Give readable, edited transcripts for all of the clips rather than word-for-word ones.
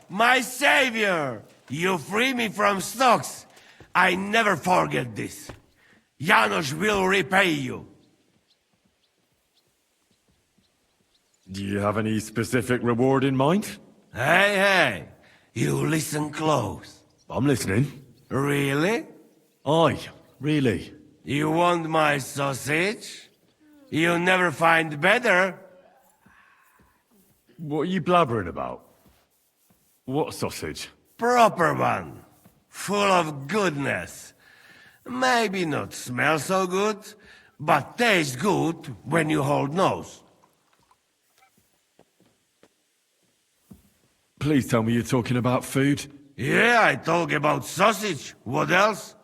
My savior! You free me from stocks. I never forget this. Janos will repay you. Do you have any specific reward in mind? Hey, you listen close. I'm listening. Really? Aye, really. You want my sausage? You'll never find better. What are you blabbering about? What sausage? Proper one. Full of goodness. Maybe not smell so good, but taste good when you hold nose. Please tell me you're talking about food. Yeah, I talk about sausage. What else?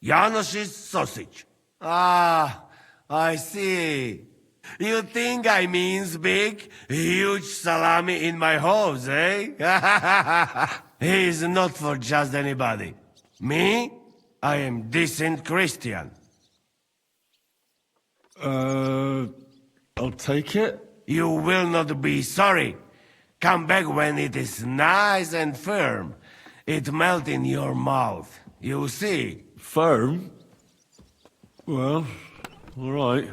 Janos's sausage. Ah, I see. You think I means big, huge salami in my hose, eh? He's not for just anybody. Me? I am decent Christian. I'll take it. You will not be sorry. Come back when it is nice and firm. It melt in your mouth. You see? Firm? Well, all right.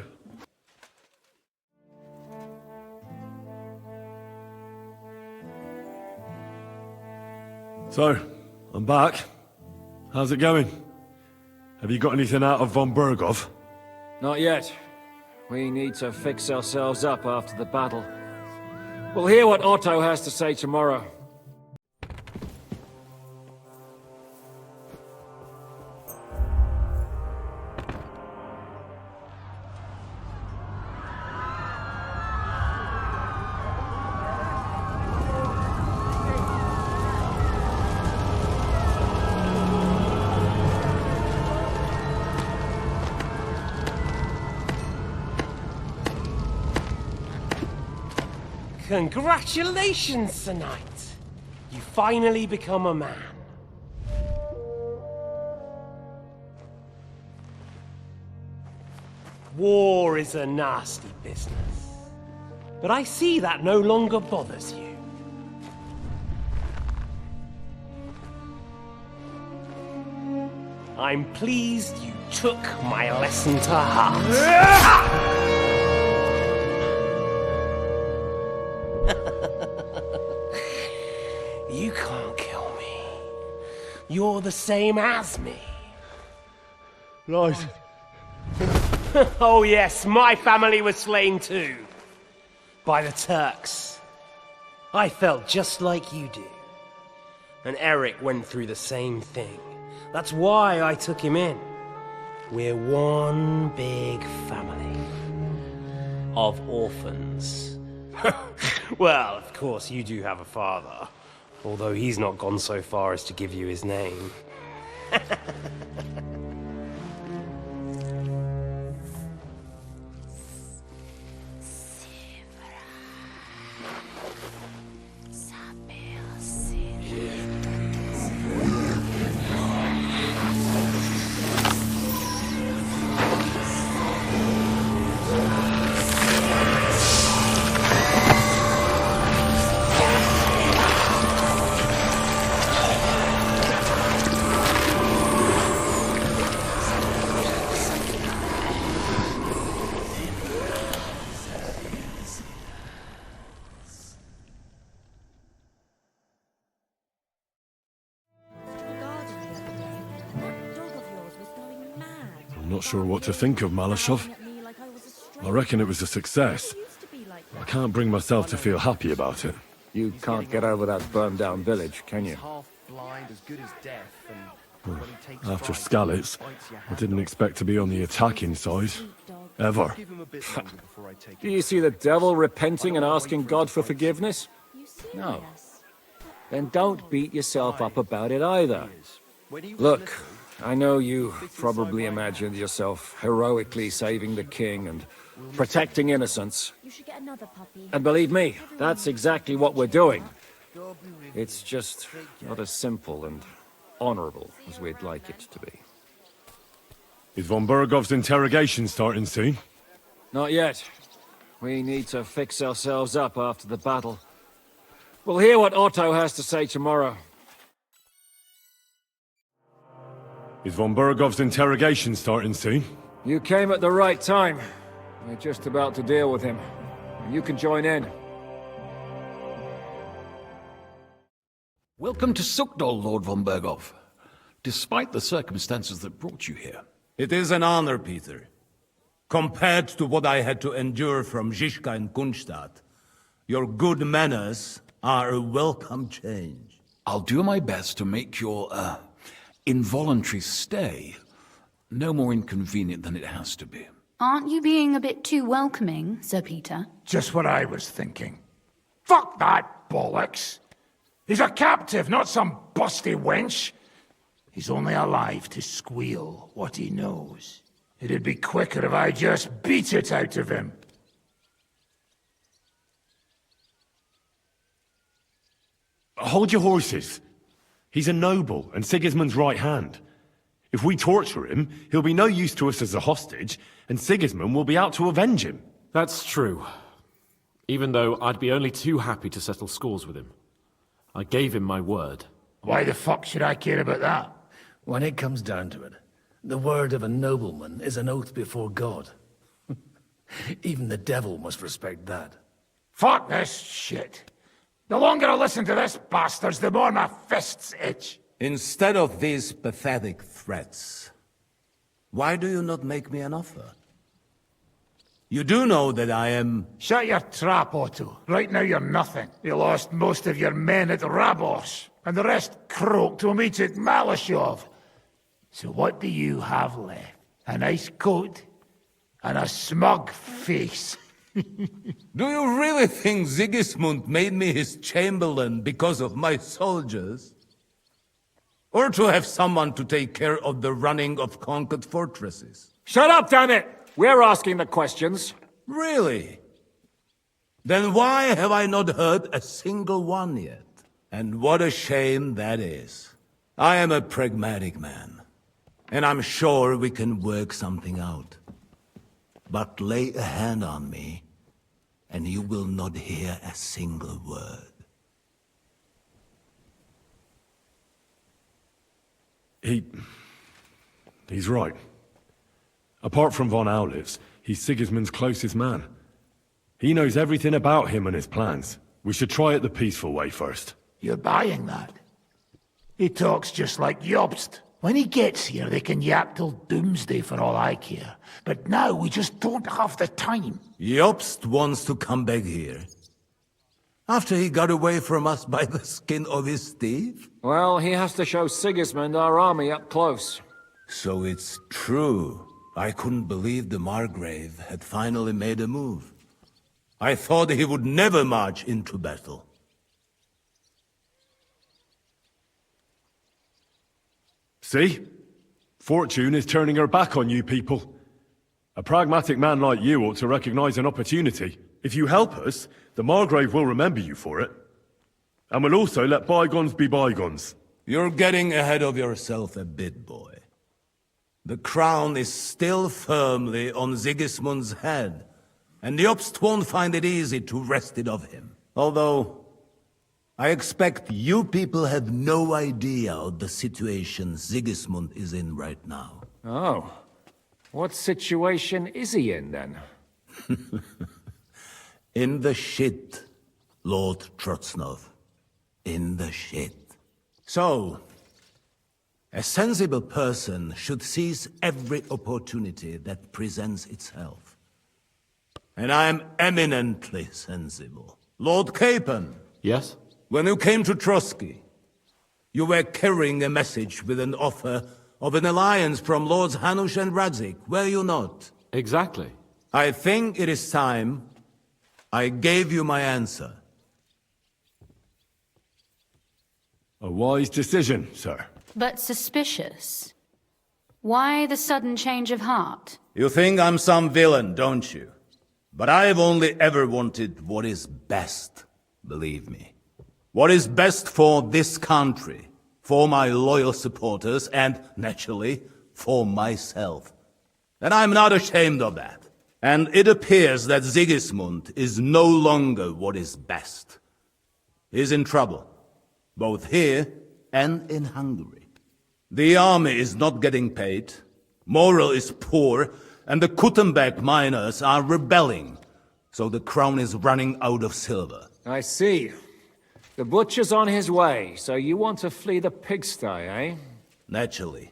So, I'm back. How's it going? Have you got anything out of von Bergow? Not yet. We need to fix ourselves up after the battle. We'll hear what Otto has to say tomorrow. Congratulations, Sir Knight. You finally become a man. War is a nasty business. But I see that no longer bothers you. I'm pleased you took my lesson to heart. You can't kill me. You're the same as me. Right. Oh yes, my family was slain too. By the Turks. I felt just like you do. And Eric went through the same thing. That's why I took him in. We're one big family. Of orphans. Well, of course you do have a father. Although he's not gone so far as to give you his name. I'm not sure what to think of Malashov. I reckon it was a success. I can't bring myself to feel happy about it. You can't get over that burned-down village, can you? After Skalitz, I didn't expect to be on the attacking side. Ever. Do you see the devil repenting and asking God for forgiveness? No. Then don't beat yourself up about it either. Look, I know you probably imagined yourself heroically saving the king and protecting innocents. And believe me, that's exactly what we're doing. It's just not as simple and honorable as we'd like it to be. Is von Bergow's interrogation starting soon? Not yet. We need to fix ourselves up after the battle. We'll hear what Otto has to say tomorrow. Is von Bergow's interrogation starting soon? You came at the right time. We're just about to deal with him. You can join in. Welcome to Suchdol, Lord von Bergow. Despite the circumstances that brought you here. It is an honor, Peter. Compared to what I had to endure from Zizka and Kunstadt, your good manners are a welcome change. I'll do my best to make your, involuntary stay no more inconvenient than it has to be. Aren't you being a bit too welcoming, Sir Peter? Just what I was thinking. Fuck that bollocks! He's a captive, not some busty wench. He's only alive to squeal what he knows. It'd be quicker if I just beat it out of him. Hold your horses. He's a noble and Sigismund's right hand. If we torture him, he'll be no use to us as a hostage, and Sigismund will be out to avenge him. That's true. Even though I'd be only too happy to settle scores with him. I gave him my word. Why the fuck should I care about that? When it comes down to it, the word of a nobleman is an oath before God. Even the devil must respect that. Fuck this shit. The longer I listen to this bastards, the more my fists itch. Instead of these pathetic threats, why do you not make me an offer? You do know that I am... Shut your trap, Otto. Right now you're nothing. You lost most of your men at Rabos, and the rest croaked when we took Malashov. So what do you have left? A nice coat and a smug face. Do you really think Sigismund made me his chamberlain because of my soldiers? Or to have someone to take care of the running of conquered fortresses? Shut up, damn it! We're asking the questions. Really? Then why have I not heard a single one yet? And what a shame that is. I am a pragmatic man, and I'm sure we can work something out. But lay a hand on me, and you will not hear a single word. He's right. Apart from von Aulitz, he's Sigismund's closest man. He knows everything about him and his plans. We should try it the peaceful way first. You're buying that? He talks just like Jobst. When he gets here, they can yap till doomsday for all I care. But now we just don't have the time. Jobst wants to come back here. After he got away from us by the skin of his teeth? Well, he has to show Sigismund our army up close. So it's true. I couldn't believe the Margrave had finally made a move. I thought he would never march into battle. See? Fortune is turning her back on you people. A pragmatic man like you ought to recognize an opportunity. If you help us, the Margrave will remember you for it. And will also let bygones be bygones. You're getting ahead of yourself a bit, boy. The crown is still firmly on Sigismund's head, and Jobst won't find it easy to wrest it of him. Although, I expect you people have no idea of the situation Sigismund is in right now. Oh. What situation is he in, then? In the shit, Lord Trotznov. In the shit. So, a sensible person should seize every opportunity that presents itself. And I am eminently sensible. Lord Capon. Yes? When you came to Trotsky, you were carrying a message with an offer of an alliance from Lords Hanush and Radzik, were you not? Exactly. I think it is time I gave you my answer. A wise decision, sir. But suspicious. Why the sudden change of heart? You think I'm some villain, don't you? But I've only ever wanted what is best, believe me. What is best for this country, for my loyal supporters, and, naturally, for myself. And I'm not ashamed of that. And it appears that Sigismund is no longer what is best. is in trouble, both here and in Hungary. The army is not getting paid, morale is poor, and the Kuttenberg miners are rebelling, so the crown is running out of silver. I see. The butcher's on his way, so you want to flee the pigsty, eh? Naturally.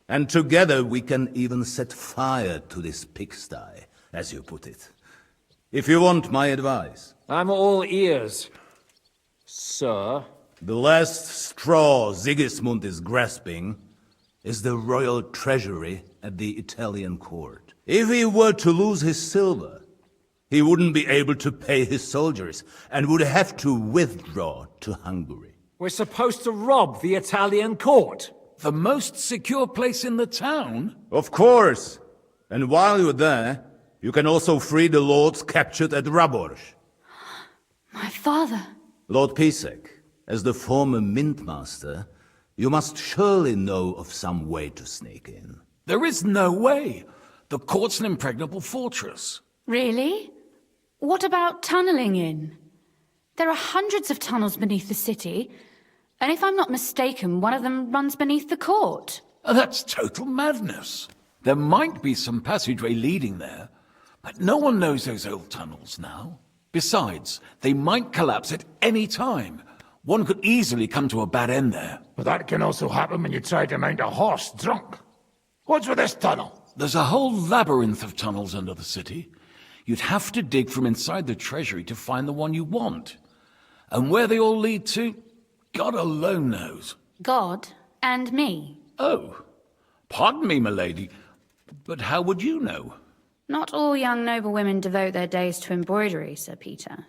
And together we can even set fire to this pigsty, as you put it. If you want my advice. I'm all ears, sir. The last straw Sigismund is grasping is the Royal Treasury at the Italian court. If he were to lose his silver, he wouldn't be able to pay his soldiers and would have to withdraw to Hungary. We're supposed to rob the Italian court. The most secure place in the town? Of course. And while you're there, you can also free the lords captured at Raborz. My father. Lord Pisek, as the former mintmaster, you must surely know of some way to sneak in. There is no way. The court's an impregnable fortress. Really? What about tunneling in? There are hundreds of tunnels beneath the city, and if I'm not mistaken, one of them runs beneath the court. That's total madness. There might be some passageway leading there, but no one knows those old tunnels now. Besides, they might collapse at any time. One could easily come to a bad end there. But that can also happen when you try to mount a horse drunk. What's with this tunnel? There's a whole labyrinth of tunnels under the city. You'd have to dig from inside the treasury to find the one you want. And where they all lead to, God alone knows. God and me. Oh, pardon me, milady, but how would you know? Not all young noble women devote their days to embroidery, Sir Peter.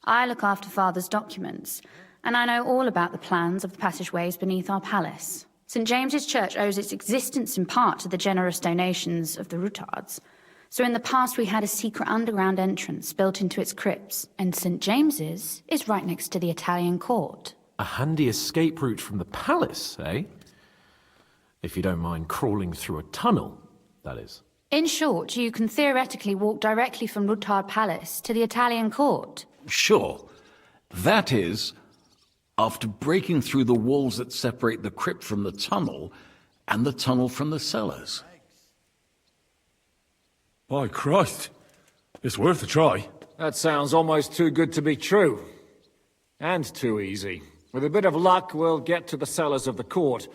I look after Father's documents, and I know all about the plans of the passageways beneath our palace. St. James's Church owes its existence in part to the generous donations of the Ruthards. So in the past we had a secret underground entrance built into its crypts, and St. James's is right next to the Italian court. A handy escape route from the palace, eh? If you don't mind crawling through a tunnel, that is. In short, you can theoretically walk directly from Ruthard Palace to the Italian court. Sure. That is, after breaking through the walls that separate the crypt from the tunnel, and the tunnel from the cellars. By Christ. It's worth a try. That sounds almost too good to be true. And too easy. With a bit of luck, we'll get to the cellars of the court.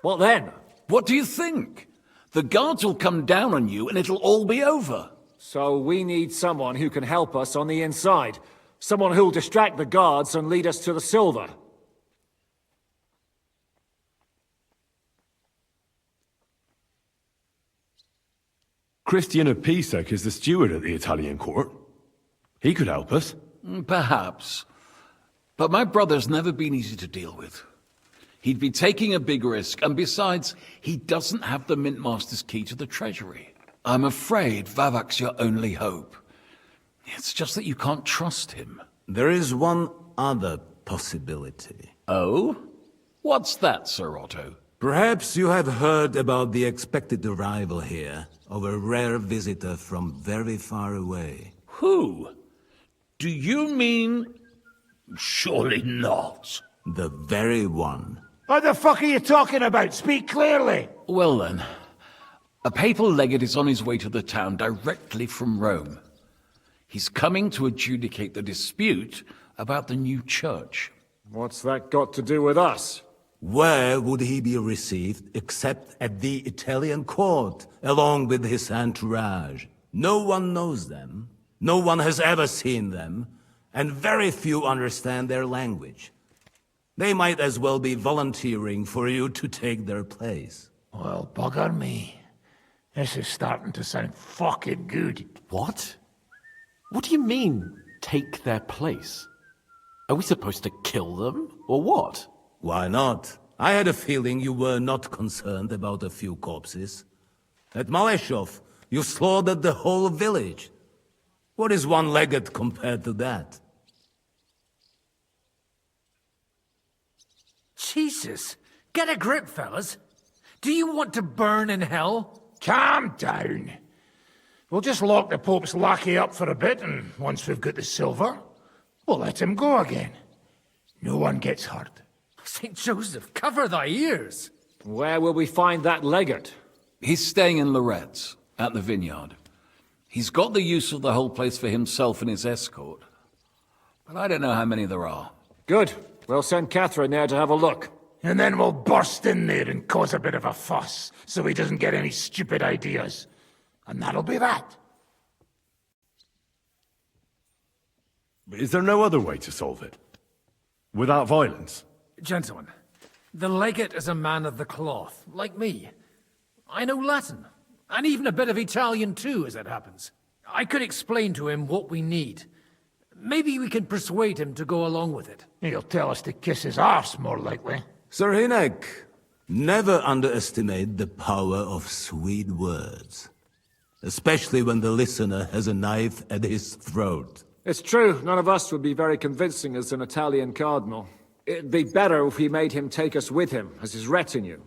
What then? What do you think? The guards will come down on you and it'll all be over. So we need someone who can help us on the inside. Someone who'll distract the guards and lead us to the silver. Christian of Pisek is the steward at the Italian court. He could help us. Perhaps. But my brother's never been easy to deal with. He'd be taking a big risk, and besides, he doesn't have the Mintmaster's key to the treasury. I'm afraid Vavak's your only hope. It's just that you can't trust him. There is one other possibility. Oh? What's that, Sir Otto? Perhaps you have heard about the expected arrival here of a rare visitor from very far away. Who? Do you mean... Surely not. The very one. What the fuck are you talking about? Speak clearly. Well then, a papal legate is on his way to the town directly from Rome. He's coming to adjudicate the dispute about the new church. What's that got to do with us? Where would he be received except at the Italian court, along with his entourage? No one knows them, no one has ever seen them, and very few understand their language. They might as well be volunteering for you to take their place. Well, bugger me. This is starting to sound fucking good. What? What do you mean, take their place? Are we supposed to kill them, or what? Why not? I had a feeling you were not concerned about a few corpses. At Maleshov, you slaughtered the whole village. What is one legate compared to that? Jesus, get a grip, fellas. Do you want to burn in hell? Calm down. We'll just lock the Pope's lackey up for a bit, and once we've got the silver, we'll let him go again. No one gets hurt. St. Joseph, cover thy ears! Where will we find that legate? He's staying in Loretz, at the vineyard. He's got the use of the whole place for himself and his escort. But I don't know how many there are. Good. We'll send Catherine there to have a look. And then we'll burst in there and cause a bit of a fuss, so he doesn't get any stupid ideas. And that'll be that. Is there no other way to solve it? Without violence? Gentlemen, the legate is a man of the cloth, like me. I know Latin, and even a bit of Italian too, as it happens. I could explain to him what we need. Maybe we can persuade him to go along with it. He'll tell us to kiss his arse, more likely. Sir Hynek, never underestimate the power of sweet words. Especially when the listener has a knife at his throat. It's true, none of us would be very convincing as an Italian cardinal. It'd be better if we made him take us with him, as his retinue.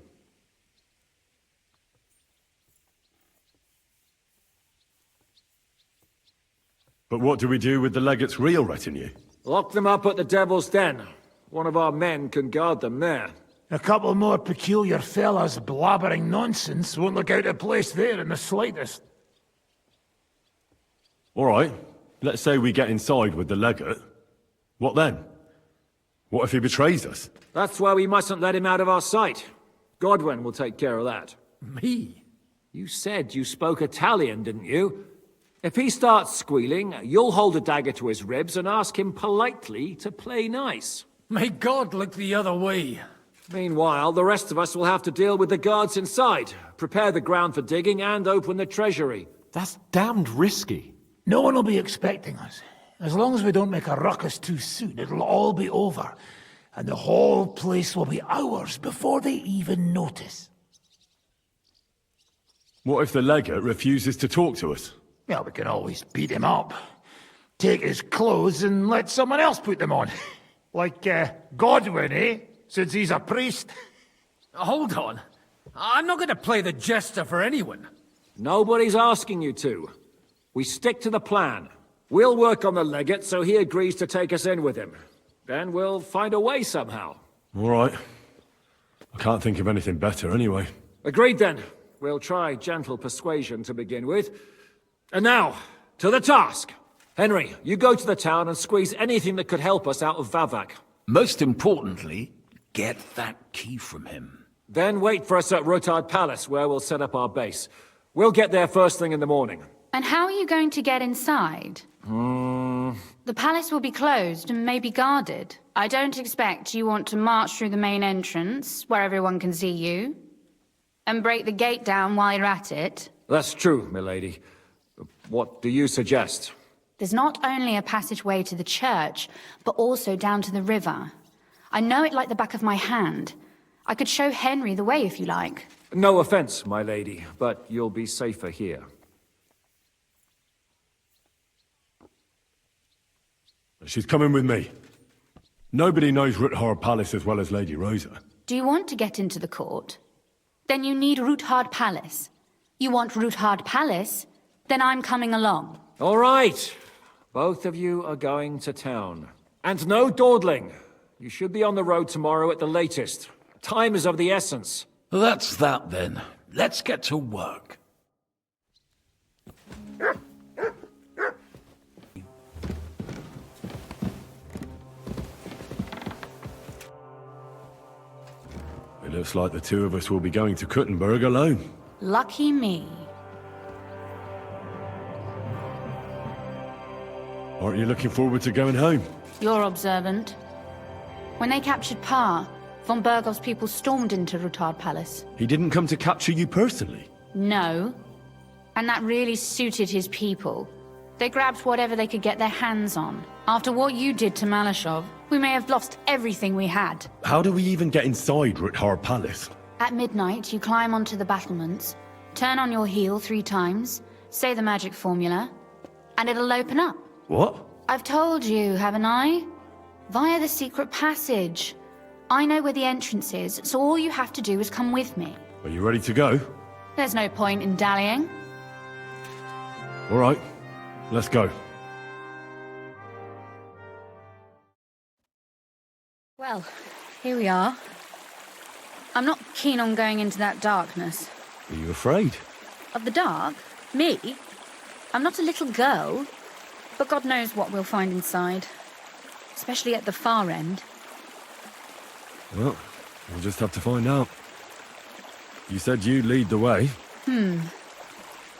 But what do we do with the legate's real retinue? Lock them up at the Devil's Den. One of our men can guard them there. A couple more peculiar fellas blabbering nonsense won't look out of place there in the slightest. All right, let's say we get inside with the legate. What then? What if he betrays us? That's why we mustn't let him out of our sight. Godwin will take care of that. Me? You said you spoke Italian, didn't you? If he starts squealing, you'll hold a dagger to his ribs and ask him politely to play nice. May God look the other way. Meanwhile, the rest of us will have to deal with the guards inside, prepare the ground for digging, and open the treasury. That's damned risky. No one will be expecting us. As long as we don't make a ruckus too soon, it'll all be over. And the whole place will be ours before they even notice. What if the legate refuses to talk to us? Well, we can always beat him up. Take his clothes and let someone else put them on. Like, Godwin, eh? Since he's a priest. Hold on. I'm not going to play the jester for anyone. Nobody's asking you to. We stick to the plan. We'll work on the legate so he agrees to take us in with him. Then we'll find a way somehow. All right. I can't think of anything better anyway. Agreed then. We'll try gentle persuasion to begin with. And now, to the task. Henry, you go to the town and squeeze anything that could help us out of Vavak. Most importantly, get that key from him. Then wait for us at Ruthard Palace, where we'll set up our base. We'll get there first thing in the morning. And how are you going to get inside? The palace will be closed and maybe guarded. I don't expect you want to march through the main entrance, where everyone can see you, and break the gate down while you're at it. That's true, milady. What do you suggest? There's not only a passageway to the church, but also down to the river. I know it like the back of my hand. I could show Henry the way if you like. No offense, my lady, but you'll be safer here. She's coming with me. Nobody knows Ruthard Palace as well as Lady Rosa. Do you want to get into the court? Then you need Ruthard Palace. You want Ruthard Palace? Then I'm coming along. All right. Both of you are going to town. And no dawdling. You should be on the road tomorrow at the latest. Time is of the essence. That's that then. Let's get to work. It looks like the two of us will be going to Kuttenberg alone. Lucky me. Aren't you looking forward to going home? You're observant. When they captured Pa, von Bergow's people stormed into Ruthard Palace. He didn't come to capture you personally? No. And that really suited his people. They grabbed whatever they could get their hands on. After what you did to Malashov, we may have lost everything we had. How do we even get inside Ruthard Palace? At midnight, you climb onto the battlements, turn on your heel 3 times, say the magic formula, and it'll open up. What? I've told you, haven't I? Via the secret passage. I know where the entrance is, so all you have to do is come with me. Are you ready to go? There's no point in dallying. All right, let's go. Well, here we are. I'm not keen on going into that darkness. Are you afraid? Of the dark? Me? I'm not a little girl. But God knows what we'll find inside. Especially at the far end. Well, we'll just have to find out. You said you'd lead the way.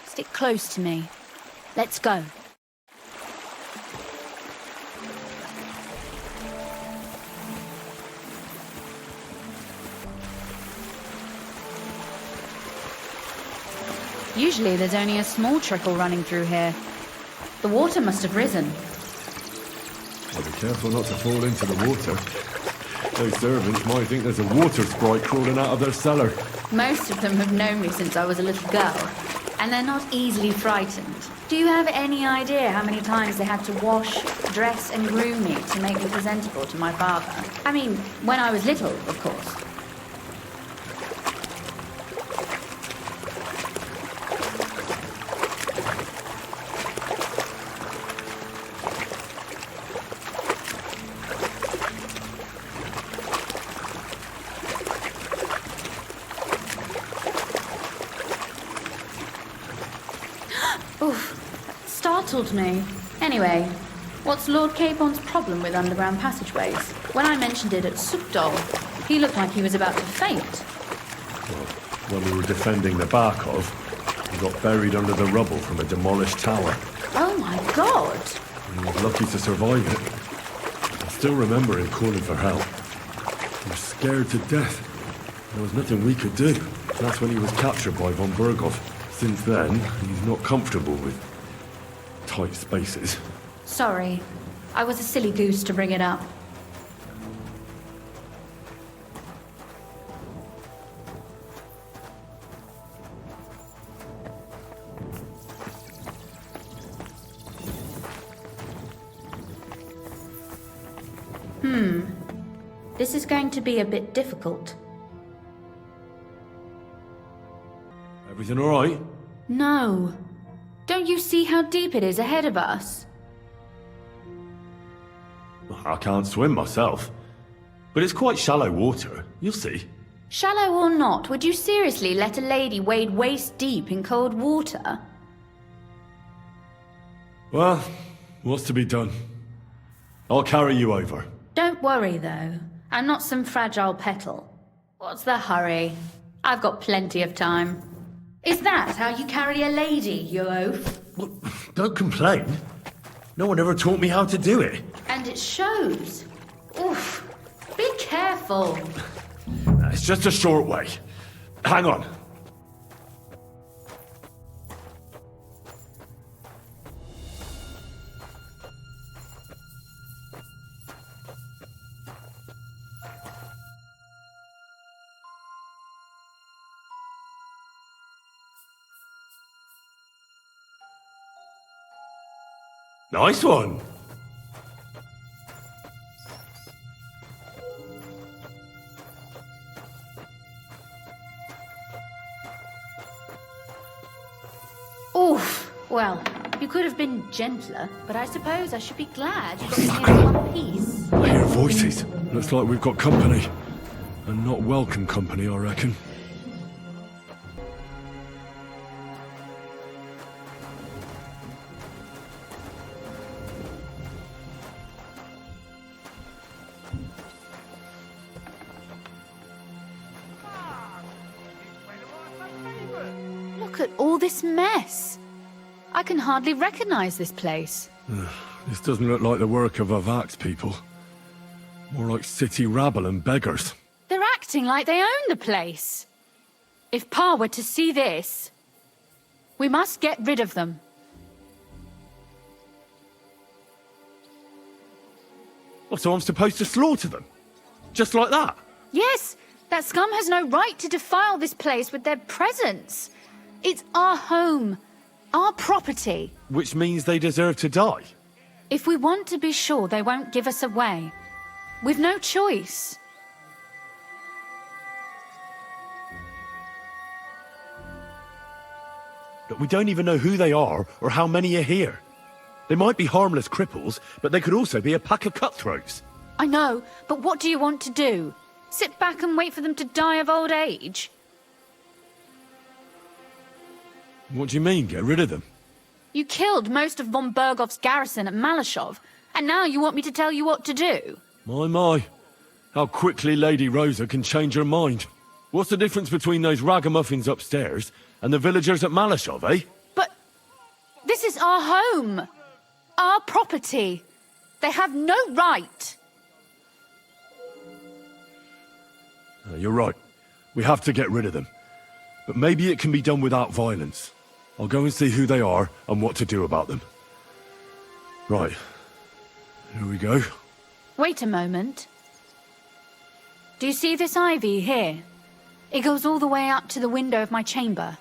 Stick close to me. Let's go. Usually there's only a small trickle running through here. The water must have risen. Well, be careful not to fall into the water. Those servants might think there's a water sprite crawling out of their cellar. Most of them have known me since I was a little girl, and they're not easily frightened. Do you have any idea how many times they had to wash, dress and groom me to make me presentable to my father? I mean, when I was little, of course. Startled me. Anyway, what's Lord Capon's problem with underground passageways? When I mentioned it at Suchdol, he looked like he was about to faint. Well, when we were defending the Bergow, he got buried under the rubble from a demolished tower. Oh my god! He was lucky to survive it. I still remember him calling for help. He was scared to death. There was nothing we could do. That's when he was captured by von Bergow. Since then, he's not comfortable with tight spaces. Sorry. I was a silly goose to bring it up. This is going to be a bit difficult. Everything all right? No. Don't you see how deep it is ahead of us? I can't swim myself. But it's quite shallow water. You'll see. Shallow or not, would you seriously let a lady wade waist deep in cold water? Well, what's to be done? I'll carry you over. Don't worry, though. I'm not some fragile petal. What's the hurry? I've got plenty of time. Is that how you carry a lady, you oaf? Well, don't complain. No one ever taught me how to do it. And it shows. Oof. Be careful. It's just a short way. Hang on. Nice one. Oof. Well, you could have been gentler, but I suppose I should be glad you got me here in one piece. I hear voices. Looks like we've got company. And not welcome company, I reckon. Look at all this mess. I can hardly recognize this place. This doesn't look like the work of Avak's people. More like city rabble and beggars. They're acting like they own the place. If Pa were to see this, we must get rid of them. Well, so I'm supposed to slaughter them? Just like that? Yes, that scum has no right to defile this place with their presence. It's our home, our property. Which means they deserve to die. If we want to be sure they won't give us away, we've no choice. But we don't even know who they are or how many are here. They might be harmless cripples, but they could also be a pack of cutthroats. I know, but what do you want to do? Sit back and wait for them to die of old age? What do you mean, get rid of them? You killed most of von Bergov's garrison at Malashov, and now you want me to tell you what to do? My. How quickly Lady Rosa can change her mind. What's the difference between those ragamuffins upstairs and the villagers at Malashov, eh? But this is our home. Our property. They have no right. You're right. We have to get rid of them. But maybe it can be done without violence. I'll go and see who they are and what to do about them. Right. Here we go. Wait a moment. Do you see this ivy here? It goes all the way up to the window of my chamber.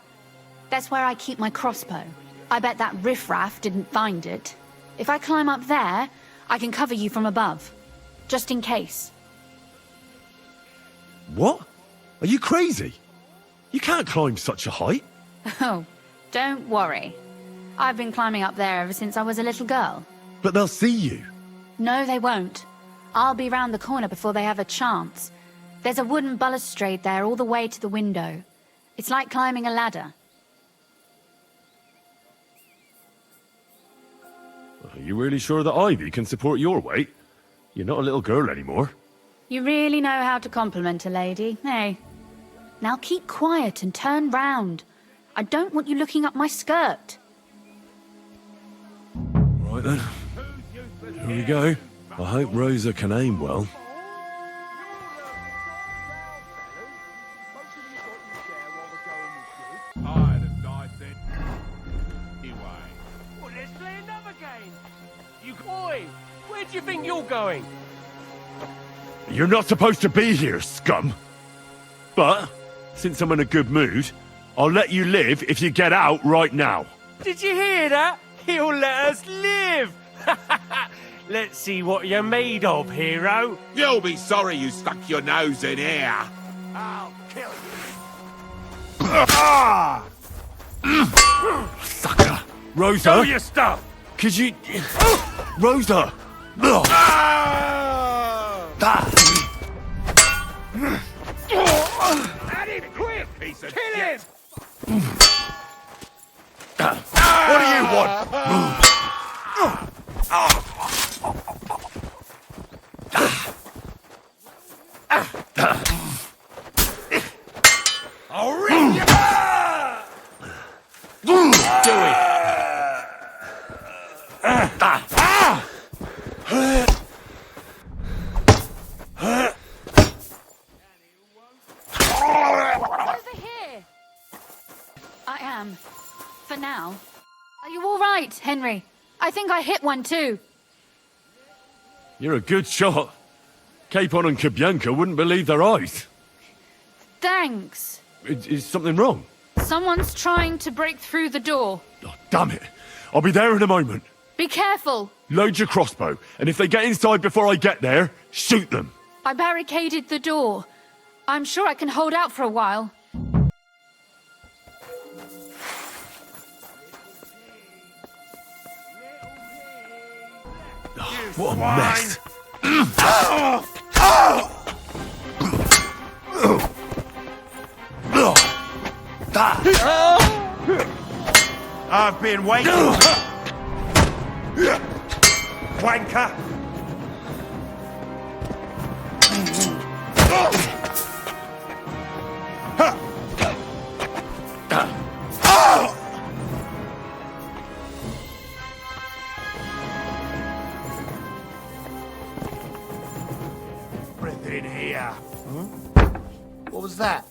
That's where I keep my crossbow. I bet that riffraff didn't find it. If I climb up there, I can cover you from above. Just in case. What? Are you crazy? You can't climb such a height. Oh, don't worry. I've been climbing up there ever since I was a little girl. But they'll see you. No, they won't. I'll be round the corner before they have a chance. There's a wooden balustrade there all the way to the window. It's like climbing a ladder. Are you really sure that Ivy can support your weight? You're not a little girl anymore. You really know how to compliment a lady, eh? Now keep quiet and turn round. I don't want you looking up my skirt. Right then. Here we go. I hope Rosa can aim well. Well, let's play another game. You boy, where do you think you're going? You're not supposed to be here, scum. But, since I'm in a good mood, I'll let you live if you get out right now. Did you hear that? He'll let us live. Let's see what you're made of, hero. You'll be sorry you stuck your nose in here. I'll kill you. Sucker. Rosa? Show your stuff. Could you... Rosa! At him, quick! Piece of Kill him! What do you want? I'll rip you! Do it! Over here. I am. For now. Are you all right, Henry? I think I hit one too. You're a good shot. Capon and Kabianka wouldn't believe their eyes. Thanks. Is something wrong? Someone's trying to break through the door. Oh, damn it. I'll be there in a moment. Be careful. Load your crossbow, and if they get inside before I get there, shoot them. I barricaded the door. I'm sure I can hold out for a while. What a mess. I've been waiting. Wanker! Everything here. What was that?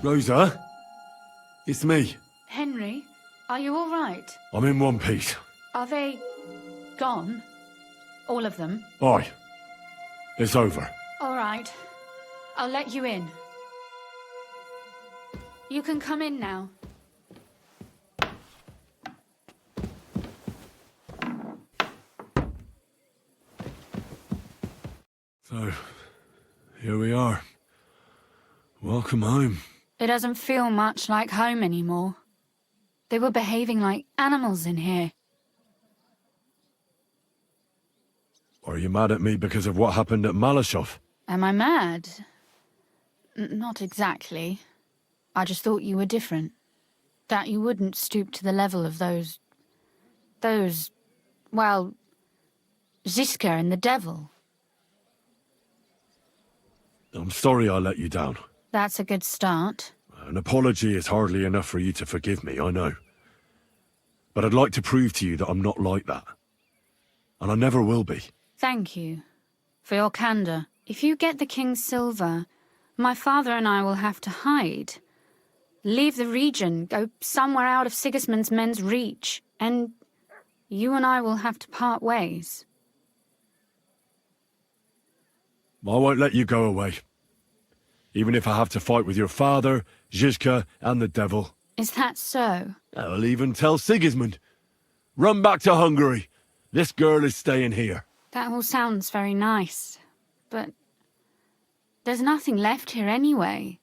Rosa? It's me. Henry, are you all right? I'm in one piece. Are they gone? All of them? Aye. It's over. All right. I'll let you in. You can come in now. So, here we are. Welcome home. It doesn't feel much like home anymore. They were behaving like animals in here. Are you mad at me because of what happened at Malashov? Am I mad? Not exactly. I just thought you were different. That you wouldn't stoop to the level of those, well, Zizka and the devil. I'm sorry I let you down. That's a good start. An apology is hardly enough for you to forgive me, I know. But I'd like to prove to you that I'm not like that. And I never will be. Thank you for your candor. If you get the king's silver, my father and I will have to hide. Leave the region, go somewhere out of Sigismund's men's reach, and you and I will have to part ways. I won't let you go away. Even if I have to fight with your father, Zizka, and the devil. Is that so? I'll even tell Sigismund. Run back to Hungary. This girl is staying here. That all sounds very nice, but there's nothing left here anyway.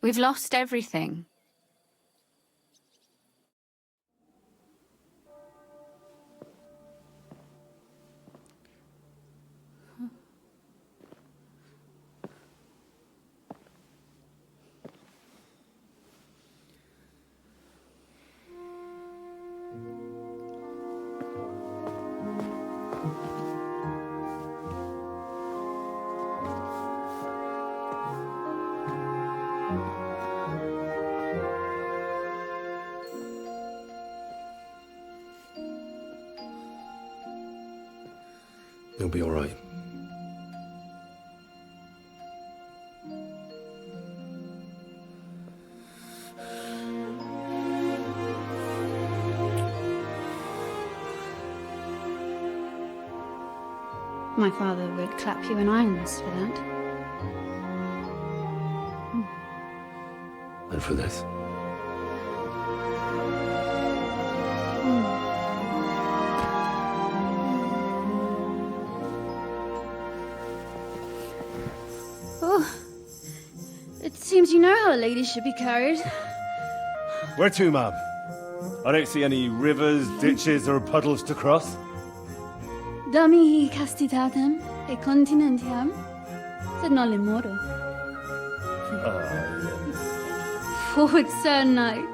We've lost everything. You'll be all right. My father would clap you in irons for that. And for this. Oh, it seems you know how a lady should be carried. Where to, ma'am? I don't see any rivers, ditches, or puddles to cross. Dami castitatem e continentiam, sed non lemoro. Forward, Sir Knight.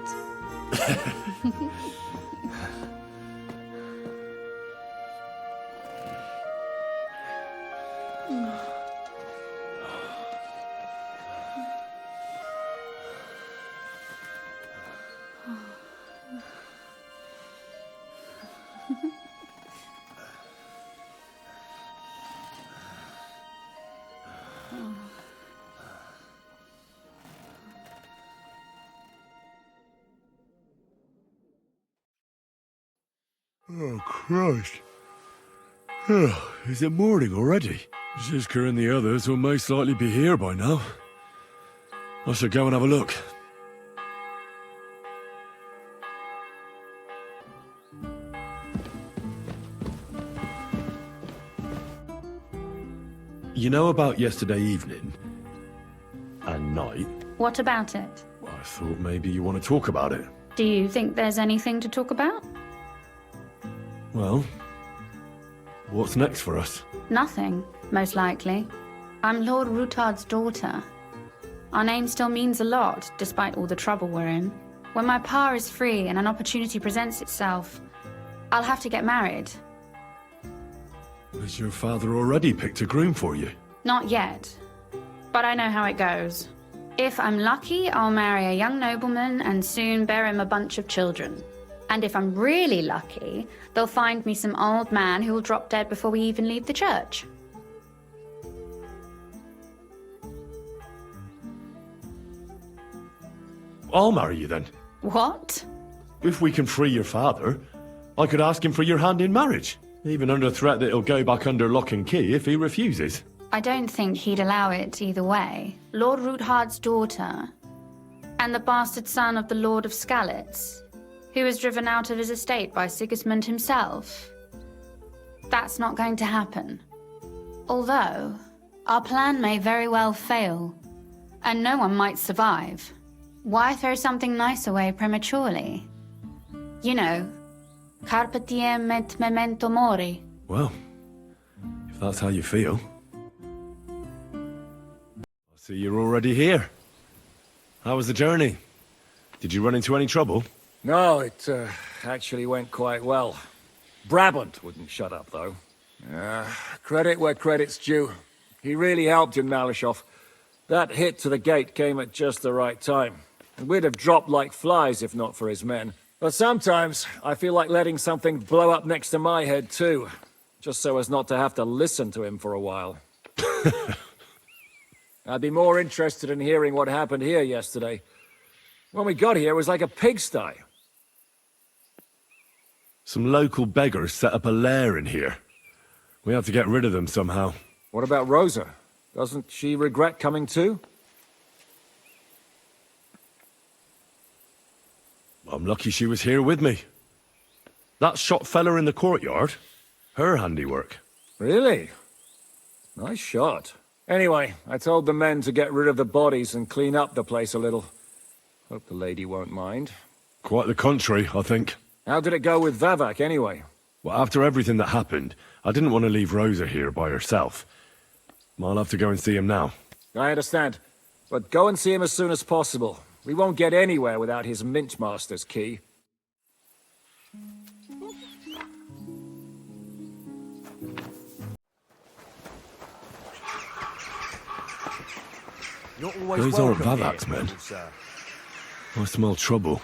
Oh, Christ. Is it morning already? Zizka and the others will most likely be here by now. I should go and have a look. You know about yesterday evening? And night? What about it? I thought maybe you want to talk about it. Do you think there's anything to talk about? Well, what's next for us? Nothing, most likely. I'm Lord Ruthard's daughter. Our name still means a lot, despite all the trouble we're in. When my pa is free and an opportunity presents itself, I'll have to get married. Has your father already picked a groom for you? Not yet, but I know how it goes. If I'm lucky, I'll marry a young nobleman and soon bear him a bunch of children. And if I'm really lucky, they'll find me some old man who will drop dead before we even leave the church. I'll marry you then. What? If we can free your father, I could ask him for your hand in marriage. Even under threat that he'll go back under lock and key if he refuses. I don't think he'd allow it either way. Lord Ruthard's daughter, and the bastard son of the Lord of Skalitz, who was driven out of his estate by Sigismund himself. That's not going to happen. Although, Our plan may very well fail, and no one might survive. Why throw something nice away prematurely? You know, carpe diem et memento mori. Well, if that's how you feel. I see you're already here. How was the journey? Did you run into any trouble? No, it actually went quite well. Brabant wouldn't shut up, though. Credit where credit's due. He really helped in Malishov. That hit to the gate came at just the right time. And we'd have dropped like flies if not for his men. But sometimes, I feel like letting something blow up next to my head too. Just so as not to have to listen to him for a while. I'd be more interested in hearing what happened here yesterday. When we got here, it was like a pigsty. Some local beggars set up a lair in here. We have to get rid of them somehow. What about Rosa? Doesn't she regret coming too? I'm lucky she was here with me. That shot fella in the courtyard, her handiwork. Really? Nice shot. Anyway, I told the men to get rid of the bodies and clean up the place a little. Hope the lady won't mind. Quite the contrary, I think. How did it go with Vavak, anyway? Well, after everything that happened, I didn't want to leave Rosa here by herself. I'll have to go and see him now. I understand. But go and see him as soon as possible. We won't get anywhere without his Mintmaster's key. Those aren't Vavak's men. I smell trouble.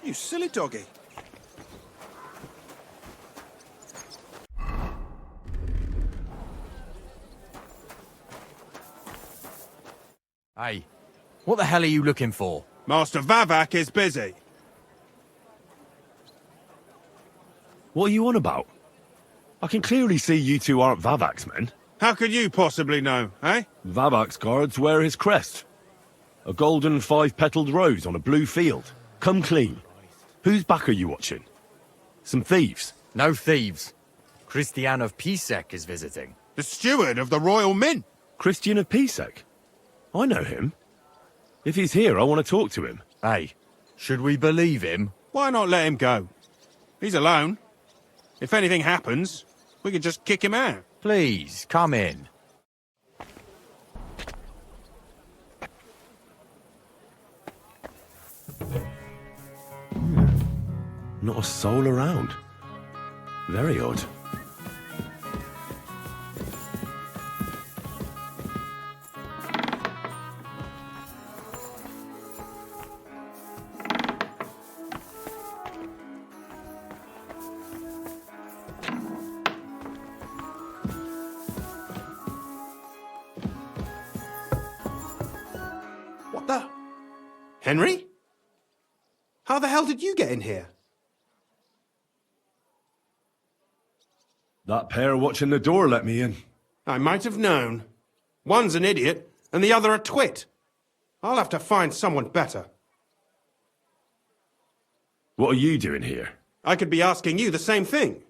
You silly doggy. Hey, what the hell are you looking for? Master Vavak is busy. What are you on about? I can clearly see you two aren't Vavak's men. How could you possibly know, eh? Vavak's guards wear his crest. A golden five-petaled rose on a blue field. Come clean. Whose back are you watching? Some thieves? No thieves. Christian of Pisek is visiting. The steward of the Royal Mint. Christian of Pisek? I know him. If he's here, I want to talk to him. Hey, should we believe him? Why not let him go? He's alone. If anything happens, we can just kick him out. Please, come in. Not a soul around. Very odd. What the? Henry? How the hell did you get in here? That pair watching the door let me in. I might have known. One's an idiot, and the other a twit. I'll have to find someone better. What are you doing here? I could be asking you the same thing.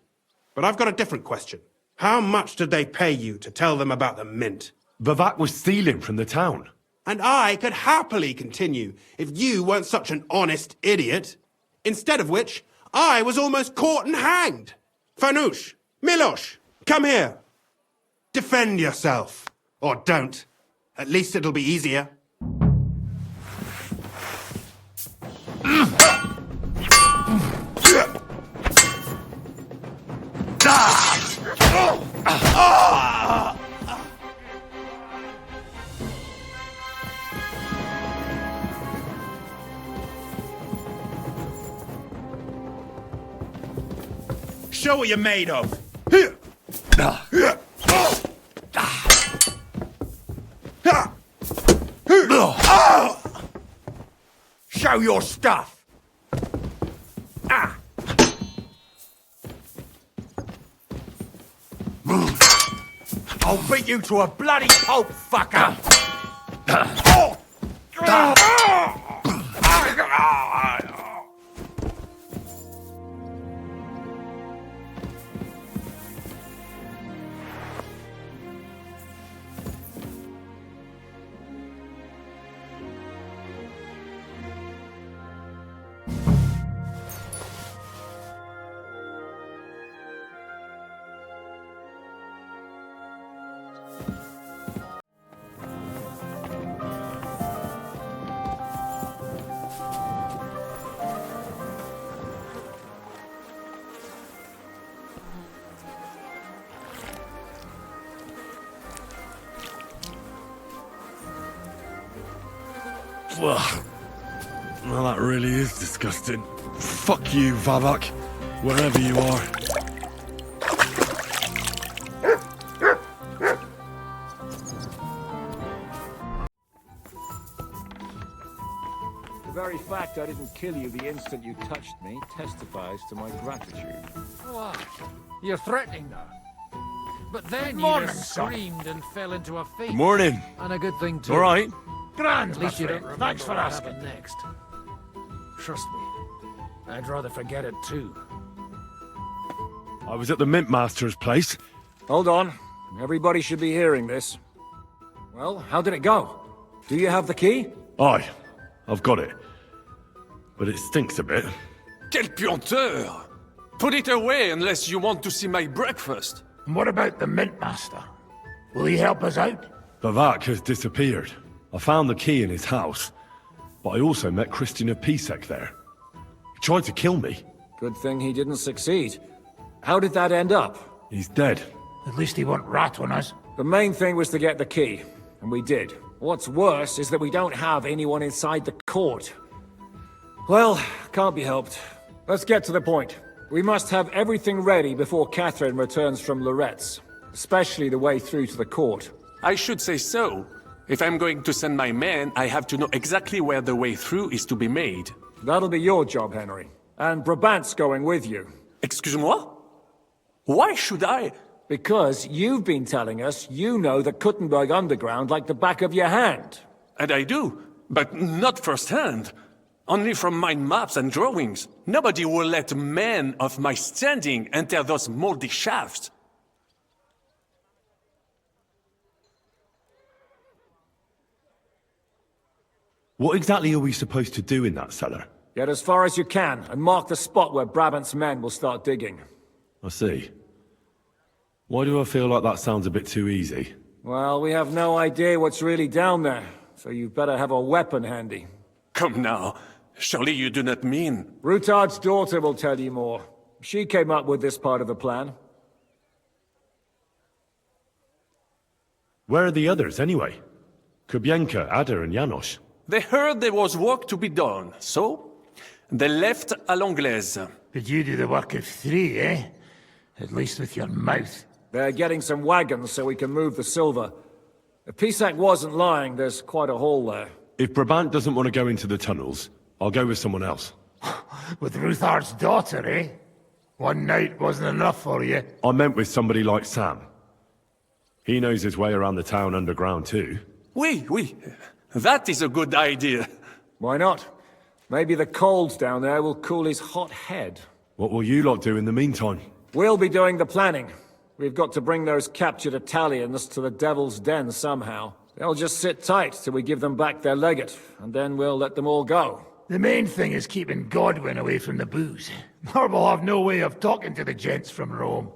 But I've got a different question. How much did they pay you to tell them about the mint? Vavak was stealing from the town. And I could happily continue if you weren't such an honest idiot. Instead of which, I was almost caught and hanged. Fanush, Milosh, come here. Defend yourself. Or don't. At least it'll be easier. Show what you're made of. Show your stuff. I'll beat you to a bloody pulp, fucker. Ugh. Well, that really is disgusting. Fuck you, Vavak, wherever you are. The very fact I didn't kill you the instant you touched me testifies to my gratitude. What? You're threatening now. But then you morning, just son. screamed and fell into a fit. Good morning. And a good thing too. All right. Grand, At least my you don't friend. remember Thanks for what asking. happened next. Trust me, I'd rather forget it too. I was at the Mint Master's place. Hold on. Everybody should be hearing this. Well, how did it go? Do you have the key? Aye, I've got it. But it stinks a bit. Quelle puanteur! Put it away unless you want to see my breakfast. And what about the Mint Master? Will he help us out? Vavak has disappeared. I found the key in his house. But I also met Christina Pisek there. He tried to kill me. Good thing he didn't succeed. How did that end up? He's dead. At least he won't rat on us. The main thing was to get the key, and we did. What's worse is that we don't have anyone inside the court. Well, can't be helped. Let's get to the point. We must have everything ready before Catherine returns from Loretz, especially the way through to the court. I should say so. If I'm going to send my men, I have to know exactly where the way through is to be made. That'll be your job, Henry. And Brabant's going with you. Excuse-moi? Why should I? Because you've been telling us you know the Kuttenberg underground like the back of your hand. And I do, but not firsthand. Only from mind maps and drawings. Nobody will let men of my standing enter those moldy shafts. What exactly are we supposed to do in that cellar? Get as far as you can, and mark the spot where Brabant's men will start digging. I see. Why do I feel like that sounds a bit too easy? Well, we have no idea what's really down there, so you'd better have a weapon handy. Come now. Surely you do not mean... Ruthard's daughter will tell you more. She came up with this part of the plan. Where are the others, anyway? Kubienka, Ada, and Janos. They heard there was work to be done, so they left à l'anglaise. Did you do the work of 3, eh? At least with your mouth. They're getting some wagons so we can move the silver. If Pisak wasn't lying, there's quite a hole there. If Brabant doesn't want to go into the tunnels, I'll go with someone else. With Ruthard's daughter, eh? One night wasn't enough for you. I meant with somebody like Sam. He knows his way around the town underground too. Oui. That is a good idea. Why not? Maybe the cold down there will cool his hot head. What will you lot do in the meantime? We'll be doing the planning. We've got to bring those captured Italians to the Devil's Den somehow. They'll just sit tight till we give them back their legate, and then we'll let them all go. The main thing is keeping Godwin away from the booze. Or we'll have no way of talking to the gents from Rome.